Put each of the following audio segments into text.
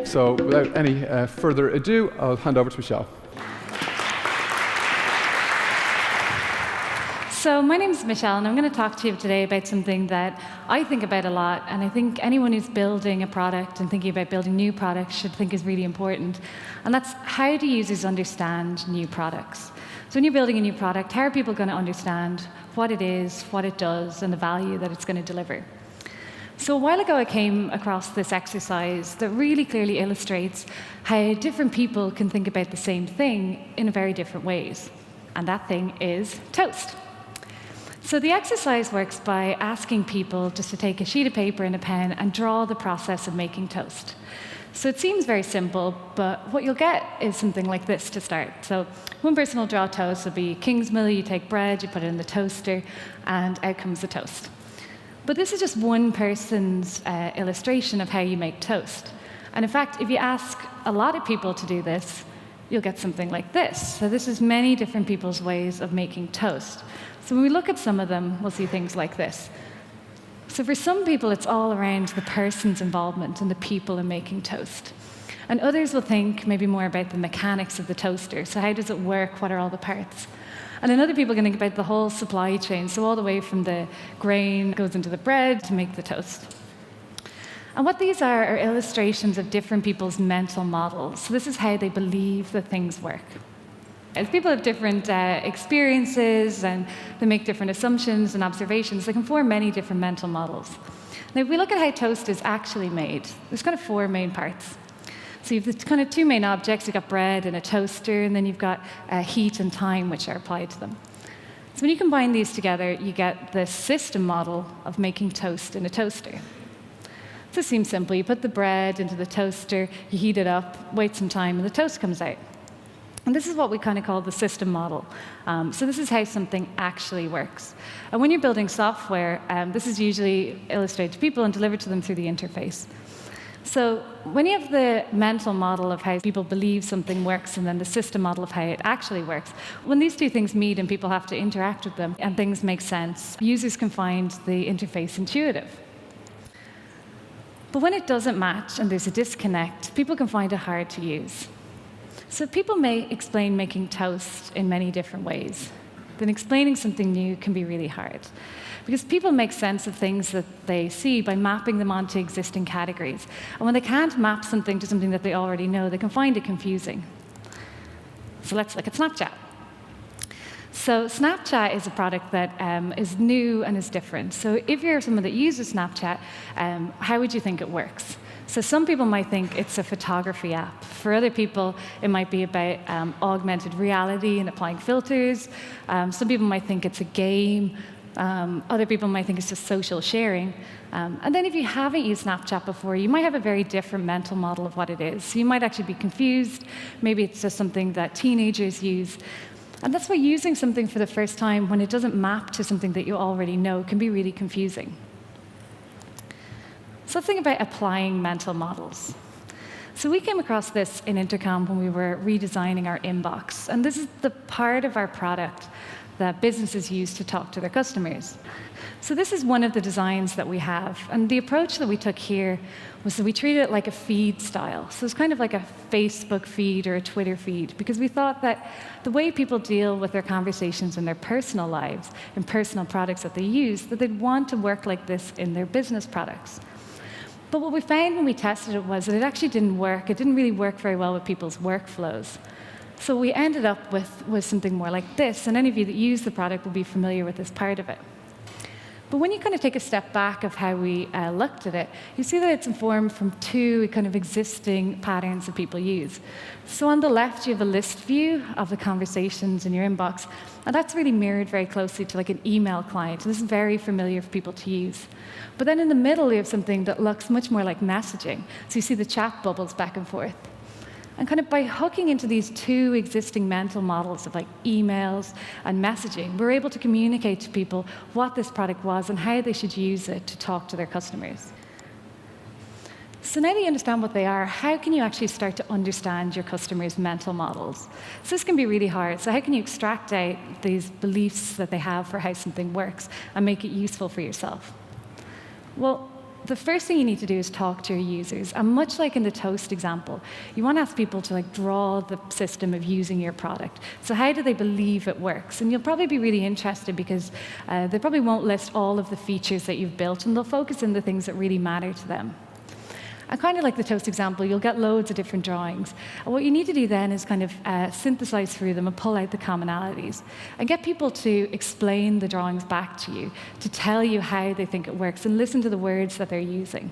So without any further ado, I'll hand over to Michelle. So my name is Michelle, and I'm going to talk to you today about something that I think about a lot, and I think anyone who's building a product and thinking about building new products should think is really important. And that's, how do users understand new products? So when you're building a new product, how are people going to understand what it is, what it does, and the value that it's going to deliver? So a while ago, I came across this exercise that really clearly illustrates how different people can think about the same thing in very different ways. And that thing is toast. So the exercise works by asking people just to take a sheet of paper and a pen and draw the process of making toast. So it seems very simple, but what you'll get is something like this to start. So one person will draw toast. It'll be Kingsmill. You take bread, you put it in the toaster, and out comes the toast. But this is just one person's illustration of how you make toast. And in fact, if you ask a lot of people to do this, you'll get something like this. So this is many different people's ways of making toast. So when we look at some of them, we'll see things like this. So for some people, it's all around the person's involvement and the people in making toast. And others will think maybe more about the mechanics of the toaster. So how does it work? What are all the parts? And then other people can think about the whole supply chain, so all the way from the grain goes into the bread to make the toast. And what these are illustrations of different people's mental models. So this is how they believe that things work. As people have different experiences and they make different assumptions and observations, they can form many different mental models. Now, if we look at how toast is actually made, there's kind of four main parts. So you have the kind of two main objects. You've got bread and a toaster, and then you've got heat and time, which are applied to them. So when you combine these together, you get this system model of making toast in a toaster. So it seems simple. You put the bread into the toaster, you heat it up, wait some time, and the toast comes out. And this is what we kind of call the system model. So this is how something actually works. And when you're building software, this is usually illustrated to people and delivered to them through the interface. So when you have the mental model of how people believe something works and then the system model of how it actually works, when these two things meet and people have to interact with them and things make sense, users can find the interface intuitive. But when it doesn't match and there's a disconnect, people can find it hard to use. So people may explain making toast in many different ways. Then explaining something new can be really hard, because people make sense of things that they see by mapping them onto existing categories. And when they can't map something to something that they already know, they can find it confusing. So let's look at Snapchat. So Snapchat is a product that is new and is different. So if you're someone that uses Snapchat, how would you think it works? So some people might think it's a photography app. For other people, it might be about augmented reality and applying filters. Some people might think it's a game. Other people might think it's just social sharing. And then if you haven't used Snapchat before, you might have a very different mental model of what it is. So you might actually be confused. Maybe it's just something that teenagers use. And that's why using something for the first time when it doesn't map to something that you already know can be really confusing. So let's think about applying mental models. So we came across this in Intercom when we were redesigning our inbox. And this is the part of our product that businesses use to talk to their customers. So this is one of the designs that we have. And the approach that we took here was that we treated it like a feed style. So it's kind of like a Facebook feed or a Twitter feed, because we thought that the way people deal with their conversations in their personal lives and personal products that they use, that they'd want to work like this in their business products. But what we found when we tested it was that it actually didn't work. It didn't really work very well with people's workflows. So we ended up with something more like this, and any of you that use the product will be familiar with this part of it. But when you kind of take a step back of how we looked at it, you see that it's informed from two kind of existing patterns that people use. So on the left, you have a list view of the conversations in your inbox, and that's really mirrored very closely to like an email client. This is very familiar for people to use. But then in the middle, you have something that looks much more like messaging. So you see the chat bubbles back and forth. And kind of by hooking into these two existing mental models of like emails and messaging, we're able to communicate to people what this product was and how they should use it to talk to their customers. So now that you understand what they are, how can you actually start to understand your customers' mental models? So this can be really hard. So how can you extract out these beliefs that they have for how something works and make it useful for yourself? Well, the first thing you need to do is talk to your users. And much like in the toast example, you want to ask people to draw the system of using your product. So how do they believe it works? And you'll probably be really interested because they probably won't list all of the features that you've built, and they'll focus on the things that really matter to them. And kind of like the toast example, you'll get loads of different drawings. And what you need to do then is kind of synthesize through them and pull out the commonalities and get people to explain the drawings back to you, to tell you how they think it works, and listen to the words that they're using.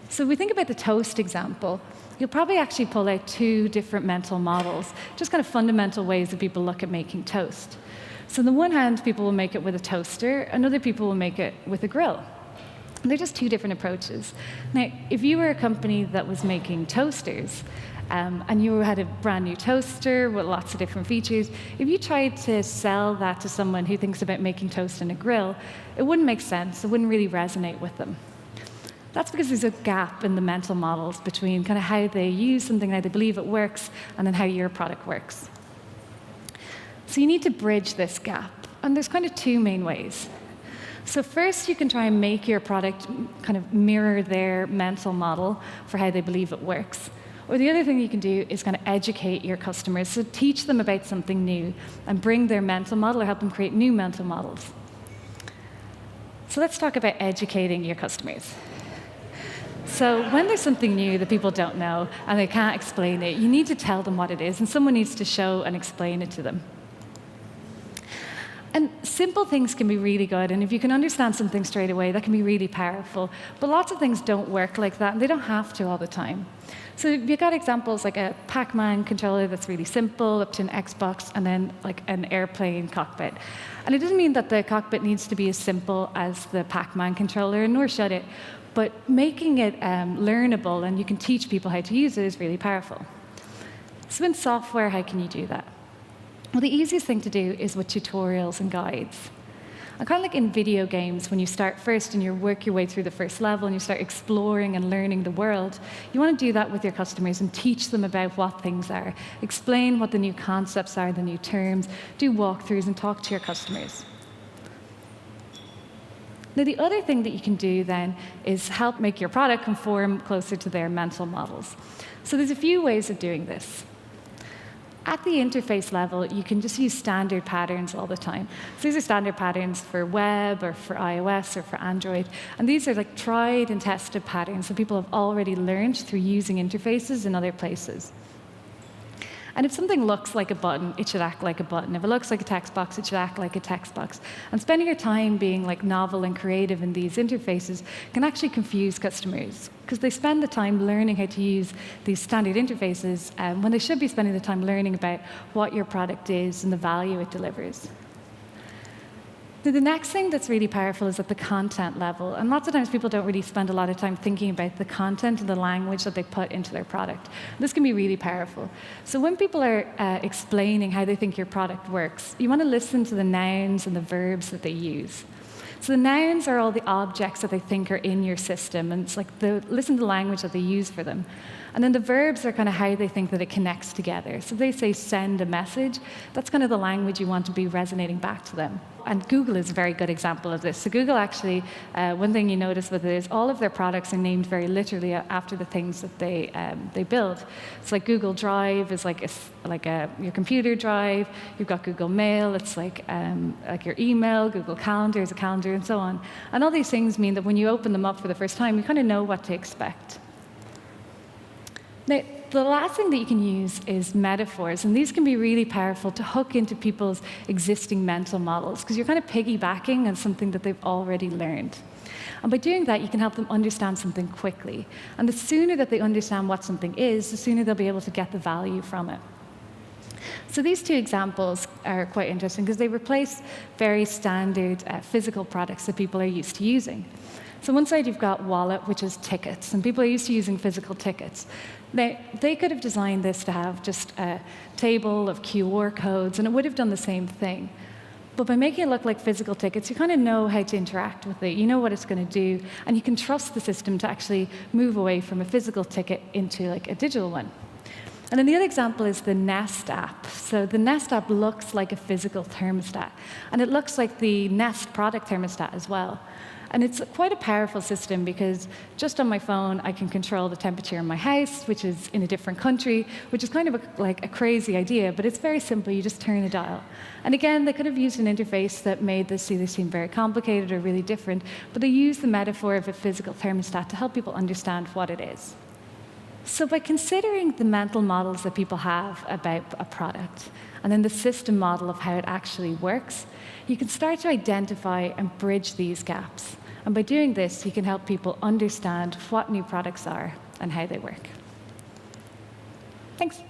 So if we think about the toast example, you'll probably actually pull out two different mental models, just kind of fundamental ways that people look at making toast. So on the one hand, people will make it with a toaster, and other people will make it with a grill. They're just two different approaches. Now, if you were a company that was making toasters, and you had a brand new toaster with lots of different features, if you tried to sell that to someone who thinks about making toast in a grill, it wouldn't make sense. It wouldn't really resonate with them. That's because there's a gap in the mental models between kind of how they use something, how they believe it works, and then how your product works. So you need to bridge this gap. And there's kind of two main ways. So first, you can try and make your product kind of mirror their mental model for how they believe it works. Or the other thing you can do is kind of educate your customers. So teach them about something new and bring their mental model or help them create new mental models. So let's talk about educating your customers. So when there's something new that people don't know and they can't explain it, you need to tell them what it is, and someone needs to show and explain it to them. And simple things can be really good, and if you can understand something straight away, that can be really powerful. But lots of things don't work like that, and they don't have to all the time. So you've got examples like a Pac-Man controller that's really simple, up to an Xbox, and then like an airplane cockpit. And it doesn't mean that the cockpit needs to be as simple as the Pac-Man controller, nor should it. But making it learnable and you can teach people how to use it is really powerful. So in software, how can you do that? Well, the easiest thing to do is with tutorials and guides. And kind of like in video games, when you start first and you work your way through the first level and you start exploring and learning the world, you want to do that with your customers and teach them about what things are. Explain what the new concepts are, the new terms, do walkthroughs and talk to your customers. Now, the other thing that you can do then is help make your product conform closer to their mental models. So there's a few ways of doing this. At the interface level, you can just use standard patterns all the time. So these are standard patterns for web or for iOS or for Android. And these are like tried and tested patterns that people have already learned through using interfaces in other places. And if something looks like a button, it should act like a button. If it looks like a text box, it should act like a text box. And spending your time being like novel and creative in these interfaces can actually confuse customers because they spend the time learning how to use these standard interfaces when they should be spending the time learning about what your product is and the value it delivers. Now, the next thing that's really powerful is at the content level. And lots of times people don't really spend a lot of time thinking about the content and the language that they put into their product. This can be really powerful. So when people are explaining how they think your product works, you want to listen to the nouns and the verbs that they use. So the nouns are all the objects that they think are in your system, and it's like listen to the language that they use for them. And then the verbs are kind of how they think that it connects together. So they say send a message. That's kind of the language you want to be resonating back to them. And Google is a very good example of this. So Google actually, one thing you notice with it is all of their products are named very literally after the things that they build. So like Google Drive is like your computer drive. You've got Google Mail. It's like your email. Google Calendar is a calendar, and so on. And all these things mean that when you open them up for the first time, you kind of know what to expect. Now, the last thing that you can use is metaphors, and these can be really powerful to hook into people's existing mental models, because you're kind of piggybacking on something that they've already learned. And by doing that, you can help them understand something quickly. And the sooner that they understand what something is, the sooner they'll be able to get the value from it. So these two examples are quite interesting because they replace very standard physical products that people are used to using. So one side you've got Wallet, which is tickets, and people are used to using physical tickets. Now, they could have designed this to have just a table of QR codes, and it would have done the same thing. But by making it look like physical tickets, you kind of know how to interact with it. You know what it's going to do, and you can trust the system to actually move away from a physical ticket into like a digital one. And then the other example is the Nest app. So the Nest app looks like a physical thermostat, and it looks like the Nest product thermostat as well. And it's quite a powerful system because just on my phone, I can control the temperature in my house, which is in a different country, which is kind of like a crazy idea, but it's very simple. You just turn a dial. And again, they could have used an interface that made this either seem very complicated or really different, but they used the metaphor of a physical thermostat to help people understand what it is. So by considering the mental models that people have about a product, and then the system model of how it actually works, you can start to identify and bridge these gaps. And by doing this, you can help people understand what new products are and how they work. Thanks.